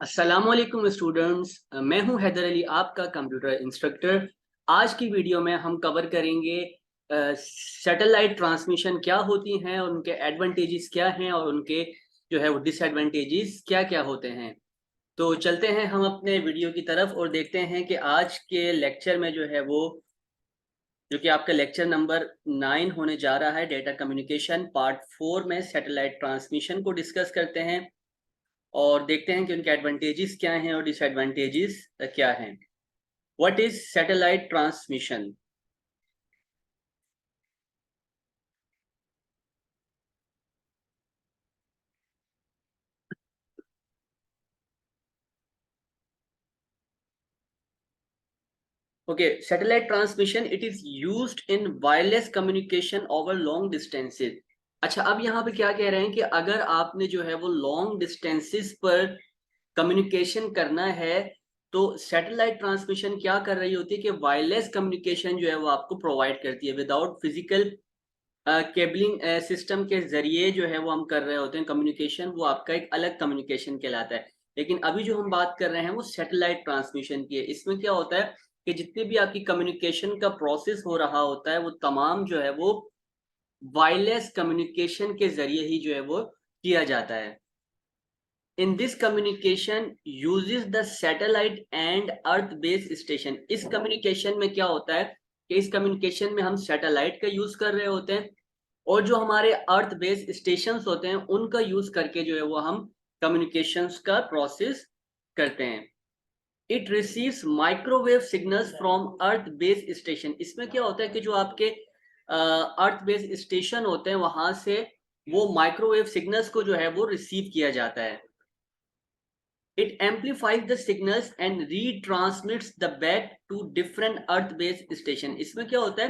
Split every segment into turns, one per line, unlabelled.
अस्सलामुअलैकुम स्टूडेंट्स, मैं हूं हैदर अली, आपका कंप्यूटर इंस्ट्रक्टर। आज की वीडियो में हम कवर करेंगे सैटेलाइट ट्रांसमिशन क्या होती हैं और उनके एडवांटेजेस क्या हैं और उनके जो है वो डिसएडवांटेजेस क्या क्या होते हैं। तो चलते हैं हम अपने वीडियो की तरफ और देखते हैं कि आज के लेक्चर में जो है वो जो कि आपका लेक्चर नंबर 9 होने जा रहा है, डेटा कम्युनिकेशन पार्ट 4 में सैटेलाइट ट्रांसमिशन को डिस्कस करते हैं और देखते हैं कि उनके एडवांटेजेस क्या हैं और डिसएडवांटेजेस क्या हैं। What is satellite transmission? Okay, satellite transmission it is used in wireless communication over long distances. अच्छा, अब यहाँ पे क्या कह रहे हैं कि अगर आपने जो है वो लॉन्ग डिस्टेंसेस पर कम्युनिकेशन करना है तो सैटेलाइट ट्रांसमिशन क्या कर रही होती है कि वायरलेस कम्युनिकेशन जो है वो आपको प्रोवाइड करती है विदाउट फिजिकल केबलिंग सिस्टम के जरिए जो है वो हम कर रहे होते हैं कम्युनिकेशन। वो आपका एक अलग कम्युनिकेशन कहलाता है। लेकिन अभी जो हम बात कर रहे हैं वो सैटेलाइट ट्रांसमिशन की है। इसमें क्या होता है कि जितनी भी आपकी कम्युनिकेशन का प्रोसेस हो रहा होता है वो तमाम जो है वो वायरलेस कम्युनिकेशन के जरिए ही जो है वो किया जाता है। In this communication uses the satellite and earth base station. इस कम्युनिकेशन में क्या होता है कि इस कम्युनिकेशन में हम सैटेलाइट का यूज कर रहे होते हैं और जो हमारे अर्थ बेस स्टेशंस होते हैं उनका यूज करके जो है वो हम कम्युनिकेशंस का प्रोसेस करते हैं। It receives microwave signals from earth base station. इसमें क्या होता है कि जो आपके अर्थ बेस स्टेशन होते हैं वहां से वो माइक्रोवेव सिग्नल्स को जो है वो रिसीव किया जाता है। It amplifies the signals and retransmits the back to different earth based station। इसमें क्या होता है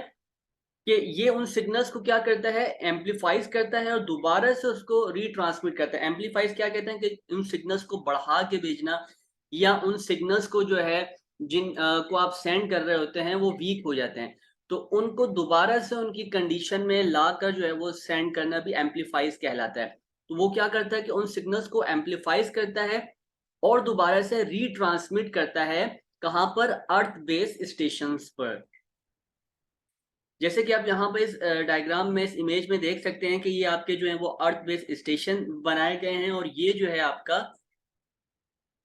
कि ये उन सिग्नल्स को क्या करता है, एम्पलीफाइज करता है और दोबारा से उसको रीट्रांसमिट करता है। एम्पलीफाइज क्या कहते हैं कि उन सिग्नल्स को बढ़ा के भेजना या उन सिग्नल्स को जो है जिन को आप सेंड कर रहे होते हैं वो वीक हो जाते हैं, तो उनको दोबारा से उनकी कंडीशन में लाकर जो है वो सेंड करना भी एम्पलीफाइज कहलाता है। तो वो क्या करता है कि उन सिग्नल्स को एम्पलीफाइज करता है और दोबारा से रीट्रांसमिट करता है। कहाँ पर? अर्थ बेस स्टेशंस पर। जैसे कि आप यहाँ पे इस डायग्राम में, इस इमेज में देख सकते हैं कि ये आपके जो है वो अर्थ बेस स्टेशन बनाए गए हैं और ये जो है आपका,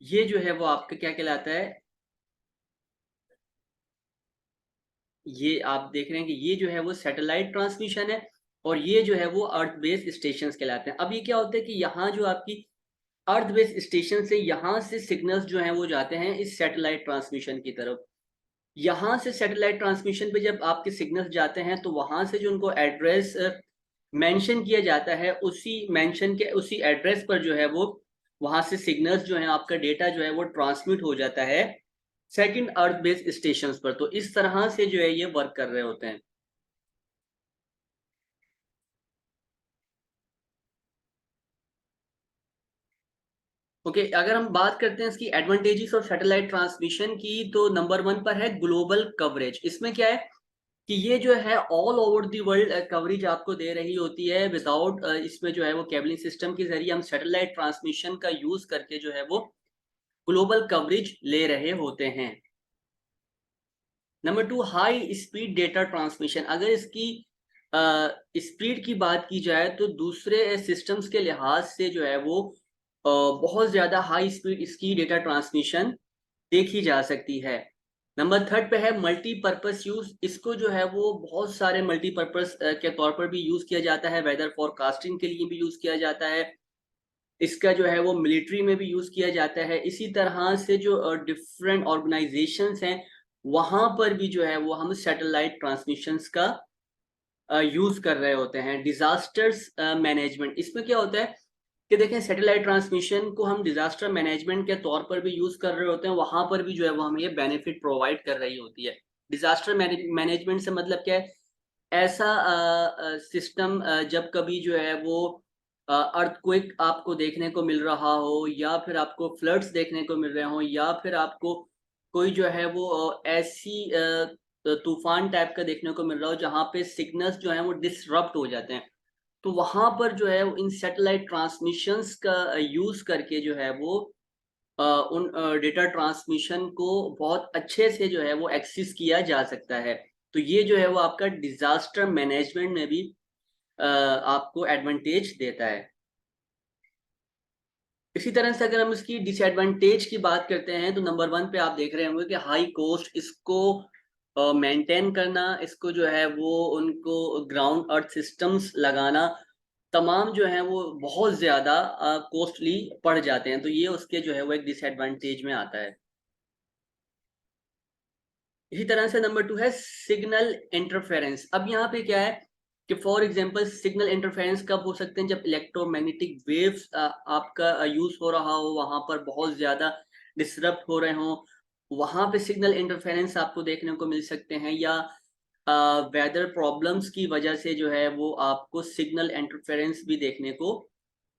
ये जो है वो आपका क्या कहलाता है, ये आप देख रहे हैं कि ये जो है वो सैटेलाइट ट्रांसमिशन है और ये जो है वो अर्थ बेस स्टेशन कहलाते हैं। अब ये क्या होता है कि यहाँ जो आपकी अर्थ बेस स्टेशन से यहाँ से सिग्नल्स जो हैं वो जाते हैं इस सैटेलाइट ट्रांसमिशन की तरफ। यहाँ से सैटेलाइट ट्रांसमिशन पे जब आपके सिग्नल्स जाते हैं तो वहां से जो उनको एड्रेस मेंशन किया जाता है उसी मेंशन के उसी एड्रेस पर जो है वो वहां से सिग्नल्स जो है आपका डेटा जो है वो ट्रांसमिट हो जाता है सेकंड अर्थ बेस स्टेशंस पर। तो इस तरह से जो है ये वर्क कर रहे होते हैं। ओके, अगर हम बात करते हैं इसकी एडवांटेजेस और सैटेलाइट ट्रांसमिशन की तो नंबर 1 पर है ग्लोबल कवरेज। इसमें क्या है कि ये जो है all over the world coverage आपको दे रही होती है विदाउट इसमें जो है वो केबलिंग सिस्टम के जरिए हम सैटेलाइट ट्रांसमिशन का यूज करके जो है वो ग्लोबल कवरेज ले रहे होते हैं। Number 2, high speed data transmission. अगर इसकी स्पीड की बात की जाए तो दूसरे सिस्टम्स के लिहाज से जो है वो बहुत ज़्यादा हाई स्पीड इसकी डेटा ट्रांसमिशन देखी जा सकती है। नंबर 3 पे है मल्टीपर्पस यूज। इसको जो है वो बहुत सारे मल्टीपर्पस के तौर पर भी यूज किया जाता है। वेदर फोरकास्टिंग के लिए भी यूज किया जाता है। इसका जो है वो मिलिट्री में भी यूज किया जाता है। इसी तरह से जो डिफरेंट ऑर्गेनाइजेशंस हैं वहां पर भी जो है वो हम सैटेलाइट ट्रांसमिशंस का यूज कर रहे होते हैं। डिजास्टर्स मैनेजमेंट, इसमें क्या होता है कि देखें सैटेलाइट ट्रांसमिशन को हम डिजास्टर मैनेजमेंट के तौर पर भी यूज कर रहे होते हैं। वहां पर भी जो है वो हमें ये बेनिफिट प्रोवाइड कर रही होती है। डिजास्टर मैनेजमेंट से मतलब क्या है, ऐसा सिस्टम जब कभी जो है वो अर्थक्वेक आपको देखने को मिल रहा हो या फिर आपको फ्लड्स देखने को मिल रहे हो या फिर आपको कोई जो है वो ऐसी तूफान टाइप का देखने को मिल रहा हो जहाँ पे सिग्नल्स जो हैं वो डिसरप्ट हो जाते हैं, तो वहां पर जो है इन सैटेलाइट ट्रांसमिशंस का यूज करके जो है वो उन डेटा ट्रांसमिशन को बहुत अच्छे से जो है वो एक्सेस किया जा सकता है। तो ये जो है वो आपका डिजास्टर मैनेजमेंट में भी आपको एडवांटेज देता है। इसी तरह से अगर हम इसकी डिसएडवांटेज की बात करते हैं तो नंबर 1 पे आप देख रहे होंगे कि हाई कॉस्ट, इसको मेंटेन करना, इसको जो है वो उनको ग्राउंड अर्थ सिस्टम्स लगाना, तमाम जो है वो बहुत ज़्यादा कॉस्टली पड़ जाते हैं। तो ये उसके जो है वो एक डिसएडवांटेज में आता है। इसी तरह से नंबर 2 है सिग्नल इंटरफेरेंस। अब यहाँ पे क्या है कि फॉर एग्जांपल सिग्नल इंटरफेरेंस कब हो सकते हैं, जब इलेक्ट्रोमैग्नेटिक वेव्स आपका यूज हो रहा हो, वहां पर बहुत ज्यादा डिसरप्ट हो रहे हो, वहां पे सिग्नल इंटरफेरेंस आपको देखने को मिल सकते हैं। या वेदर प्रॉब्लम्स की वजह से जो है वो आपको सिग्नल इंटरफेरेंस भी देखने को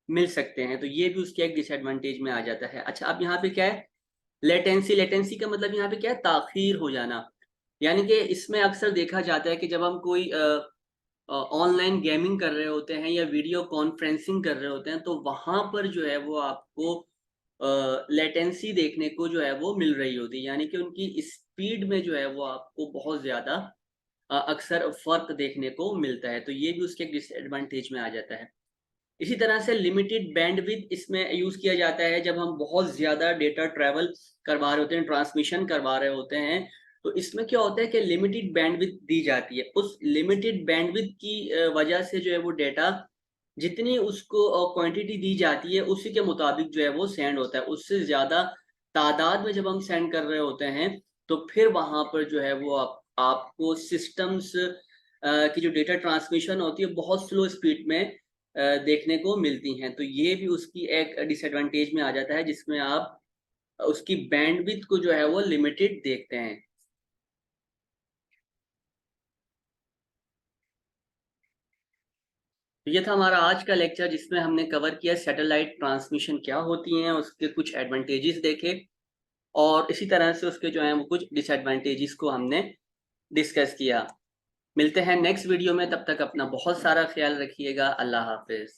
मिल सकते हैं। तो ये भी उसके एक डिसएडवांटेज में आ जाता है। अच्छा, अब यहाँ पे क्या है, लेटेंसी। लेटेंसी का मतलब यहाँ पे क्या है, ताखीर हो जाना। यानी कि इसमें अक्सर देखा जाता है कि जब हम कोई ऑनलाइन गेमिंग कर रहे होते हैं या वीडियो कॉन्फ्रेंसिंग कर रहे होते हैं, तो वहां पर जो है वो आपको लेटेंसी देखने को जो है वो मिल रही होती है। यानी कि उनकी स्पीड में जो है वो आपको बहुत ज्यादा अक्सर फर्क देखने को मिलता है। तो ये भी उसके डिसएडवांटेज में आ जाता है। इसी तरह से लिमिटेड बैंडविड्थ इसमें यूज किया जाता है जब हम बहुत ज्यादा डेटा ट्रैवल करवा रहे होते हैं, ट्रांसमिशन करवा रहे होते हैं। तो इसमें क्या होता है कि लिमिटेड बैंडविड्थ दी जाती है। उस लिमिटेड बैंडविड्थ की वजह से जो है वो डेटा जितनी उसको क्वांटिटी दी जाती है उसी के मुताबिक जो है वो सेंड होता है। उससे ज्यादा तादाद में जब हम सेंड कर रहे होते हैं तो फिर वहां पर जो है वो आपको सिस्टम्स की जो डेटा ट्रांसमिशन होती है बहुत स्लो स्पीड में देखने को मिलती हैं। तो ये भी उसकी एक डिसएडवांटेज में आ जाता है, जिसमें आप उसकी बैंडविड्थ को जो है वो लिमिटेड देखते हैं। तो ये था हमारा आज का लेक्चर, जिसमें हमने कवर किया सैटेलाइट ट्रांसमिशन क्या होती हैं, उसके कुछ एडवांटेजेस देखे, और इसी तरह से उसके जो हैं वो कुछ डिसएडवांटेजेस को हमने डिस्कस किया। मिलते हैं नेक्स्ट वीडियो में, तब तक अपना बहुत सारा ख्याल रखिएगा। अल्लाह हाफिज।